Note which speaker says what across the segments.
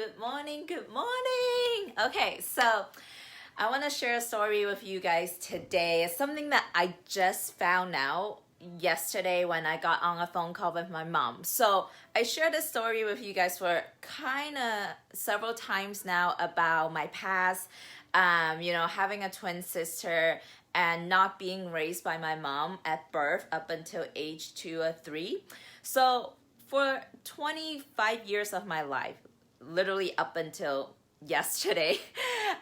Speaker 1: good morning, good morning. Okay, so I want to share a story with you guys today. It's something that I just found out yesterday when I got on a phone call with my mom. So I shared this story with you guys for kind of several times now about my past, having a twin sister and not being raised by my mom at birth up until age 2 or 3. So for 25 years of my life, literally up until yesterday,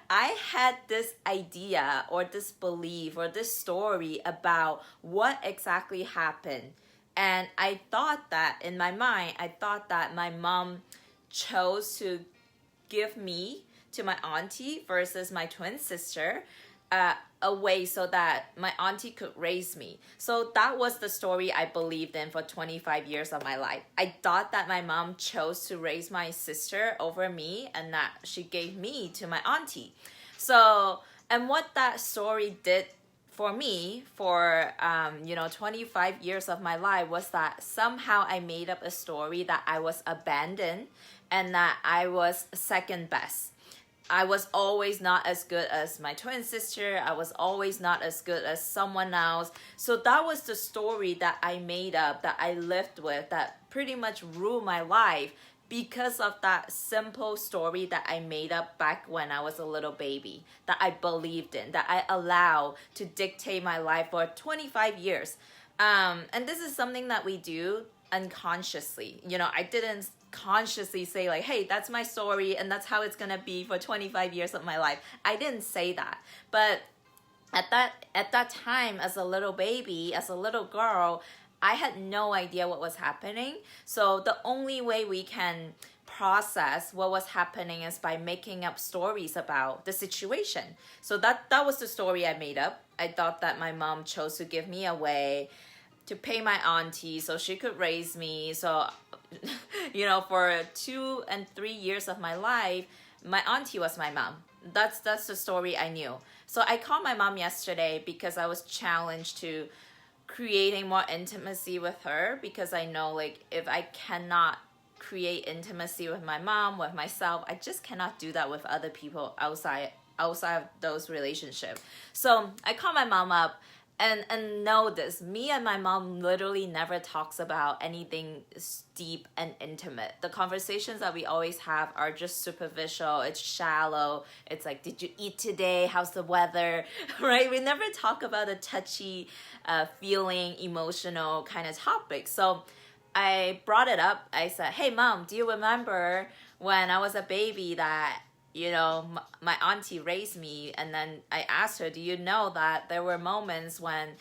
Speaker 1: I had this idea or this belief or this story about what exactly happened. And I thought that in my mind, I thought that my mom chose to give me to my auntie versus my twin sister, a way so that my auntie could raise me. So that was the story I believed in for 25 years of my life. I thought that my mom chose to raise my sister over me and that she gave me to my auntie. So, and what that story did for me for 25 years of my life was that somehow I made up a story that I was abandoned and that I was second best. I was always not as good as my twin sister. I was always not as good as someone else. So that was the story that I made up, that I lived with, that pretty much ruled my life because of that simple story that I made up back when I was a little baby, that I believed in, that I allowed to dictate my life for 25 years. And this is something that we do unconsciously. I didn't consciously say like, hey, that's my story and that's how it's gonna be for 25 years of my life. I didn't say that. But at that time, as a little baby, as a little girl, I had no idea what was happening. So the only way we can process what was happening is by making up stories about the situation. So that was the story I made up. I thought that my mom chose to give me away to pay my auntie so she could raise me. So for 2 and 3 years of my life, my auntie was my mom. That's the story I knew. So I called my mom yesterday because I was challenged to creating more intimacy with her, because I know like if I cannot create intimacy with my mom, with myself, I just cannot do that with other people outside of those relationships. So I called my mom up. And know this, me and my mom literally never talks about anything deep and intimate. The conversations that we always have are just superficial. It's shallow. It's like, did you eat today? How's the weather? Right? We never talk about a touchy, feeling, emotional kind of topic. So I brought it up. I said, hey, Mom, do you remember when I was a baby that my auntie raised me? And then I asked her, do you know that there were moments when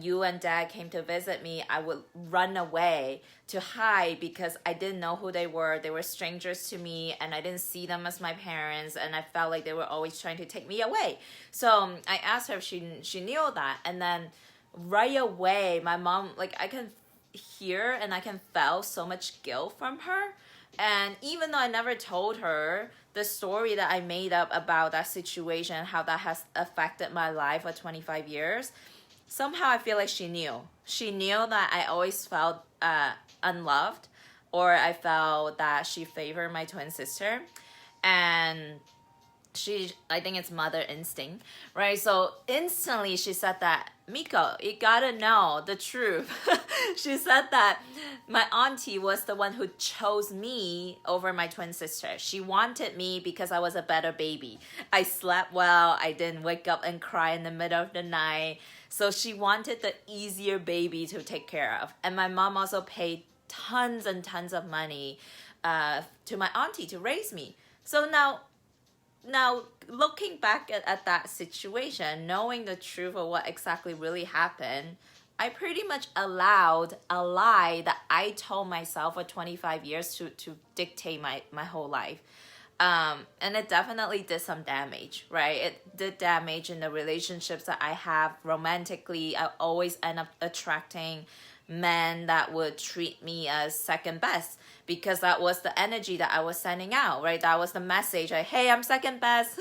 Speaker 1: you and Dad came to visit me, I would run away to hide because I didn't know who they were. They were strangers to me and I didn't see them as my parents, and I felt like they were always trying to take me away. So I asked her if she knew that, and then right away my mom, like, I can hear and I can feel so much guilt from her. And even though I never told her the story that I made up about that situation, how that has affected my life for 25 years, somehow I feel like she knew. She knew that I always felt unloved, or I felt that she favored my twin sister. And I think it's mother instinct, right? So instantly she said that, Miko, you gotta know the truth. She said that my auntie was the one who chose me over my twin sister. She wanted me because I was a better baby. I slept well. I didn't wake up and cry in the middle of the night. So she wanted the easier baby to take care of. And my mom also paid tons and tons of money to my auntie to raise me. So now looking back at that situation, knowing the truth of what exactly really happened, I pretty much allowed a lie that I told myself for 25 years to dictate my whole life. And it definitely did some damage, right? It did damage in the relationships that I have romantically. I always end up attracting men that would treat me as second best, because that was the energy that I was sending out, right? That was the message, like, hey, I'm second best.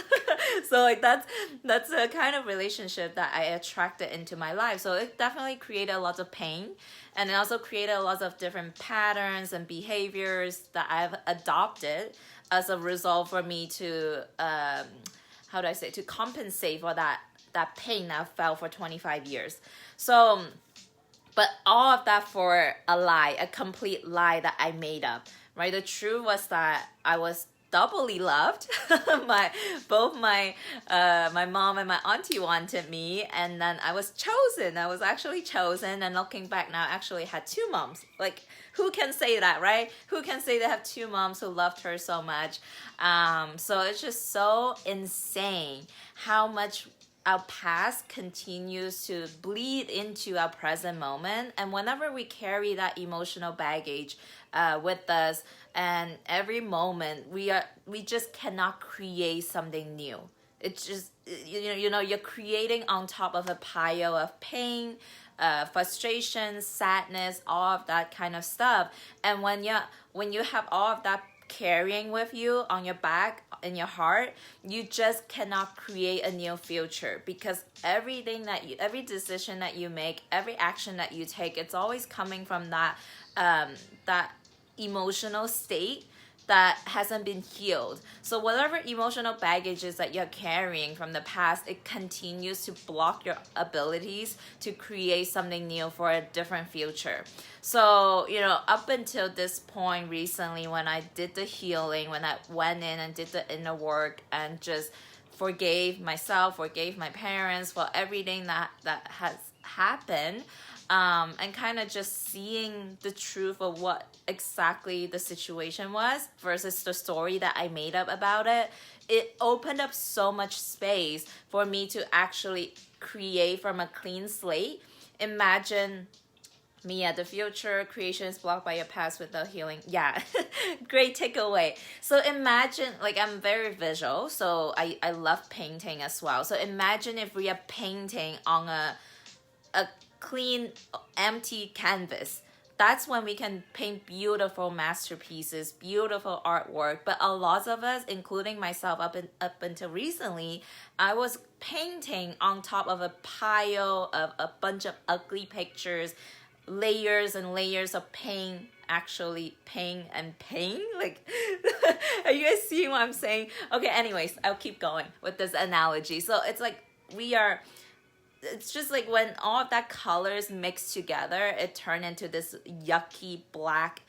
Speaker 1: So like that's the kind of relationship that I attracted into my life. So it definitely created a lot of pain, and it also created a lot of different patterns and behaviors that I've adopted as a result for me to how do I say, to compensate for that pain I felt for 25 years. So, but all of that for a lie, a complete lie that I made up, right? The truth was that I was doubly loved. Both my mom and my auntie wanted me, and then I was chosen. I was actually chosen, and looking back now, I actually had two moms. Like, who can say that, right? Who can say they have two moms who loved her so much? So it's just so insane how much our past continues to bleed into our present moment. And whenever we carry that emotional baggage with us, and every moment we just cannot create something new. It's just, you're creating on top of a pile of pain, frustration, sadness, all of that kind of stuff. And when you have all of that carrying with you on your back, in your heart, you just cannot create a new future, because every decision that you make, every action that you take, it's always coming from that emotional state that hasn't been healed. So whatever emotional baggage is that you're carrying from the past, it continues to block your abilities to create something new for a different future. So, up until this point recently, when I did the healing, when I went in and did the inner work and just forgave myself, forgave my parents for everything that has happened, and kind of just seeing the truth of what exactly the situation was versus the story that I made up about it, it opened up so much space for me to actually create from a clean slate. Imagine me at the future, creation is blocked by your past without healing. Yeah, great takeaway. So imagine, like, I'm very visual, so I love painting as well. So imagine if we are painting on a clean, empty canvas. That's when we can paint beautiful masterpieces, beautiful artwork. But a lot of us, including myself up until recently, I was painting on top of a pile of a bunch of ugly pictures, layers and layers of paint, actually paint and paint. Like, are you guys seeing what I'm saying? Okay, anyways, I'll keep going with this analogy. So it's like it's just like when all of that colors mix together, it turned into this yucky black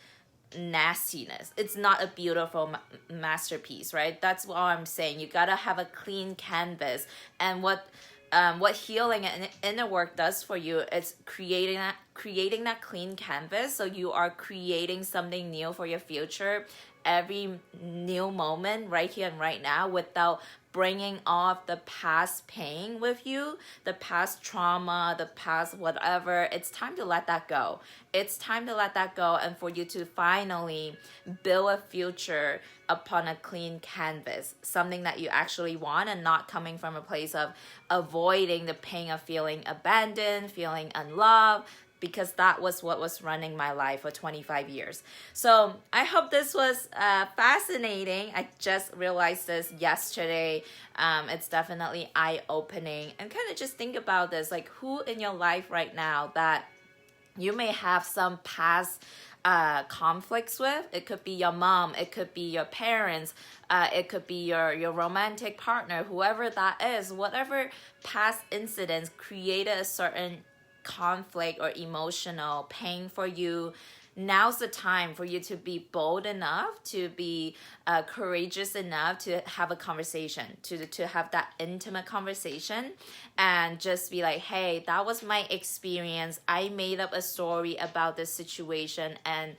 Speaker 1: nastiness. It's not a beautiful masterpiece, right? That's what I'm saying. You gotta have a clean canvas. And what healing and inner work does for you is creating that clean canvas, so you are creating something new for your future every new moment, right here and right now, without bringing all of the past pain with you, the past trauma, the past whatever. It's time to let that go. It's time to let that go, and for you to finally build a future upon a clean canvas, something that you actually want, and not coming from a place of avoiding the pain of feeling abandoned, feeling unloved, because that was what was running my life for 25 years. So I hope this was fascinating. I just realized this yesterday. It's definitely eye-opening. And kind of just think about this, like, who in your life right now that you may have some past conflicts with. It could be your mom, it could be your parents, it could be your romantic partner, whoever that is. Whatever past incidents created a certain conflict or emotional pain for you, now's the time for you to be bold enough, to be courageous enough to have a conversation, to have that intimate conversation, and just be like, hey, that was my experience. I made up a story about this situation, and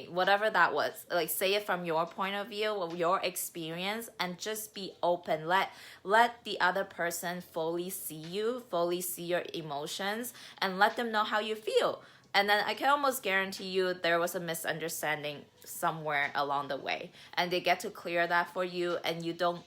Speaker 1: whatever that was, like, say it from your point of view, or your experience, and just be open. Let the other person fully see you, fully see your emotions, and let them know how you feel. And then I can almost guarantee you there was a misunderstanding somewhere along the way, and they get to clear that for you, and you don't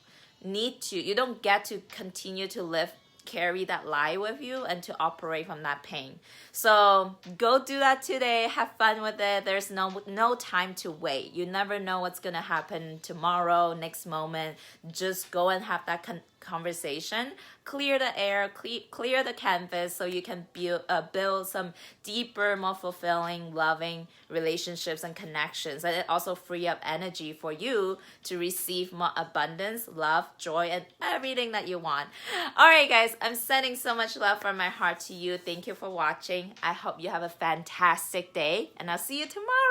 Speaker 1: get to continue to live carry that lie with you and to operate from that pain. So go do that today. Have fun with it. There's no time to wait. You never know what's gonna happen tomorrow, next moment. Just go and have that conversation. Clear the air, clear the canvas, so you can build some deeper, more fulfilling, loving relationships and connections. And it also free up energy for you to receive more abundance, love, joy, and everything that you want. All right, guys, I'm sending so much love from my heart to you. Thank you for watching. I hope you have a fantastic day, and I'll see you tomorrow.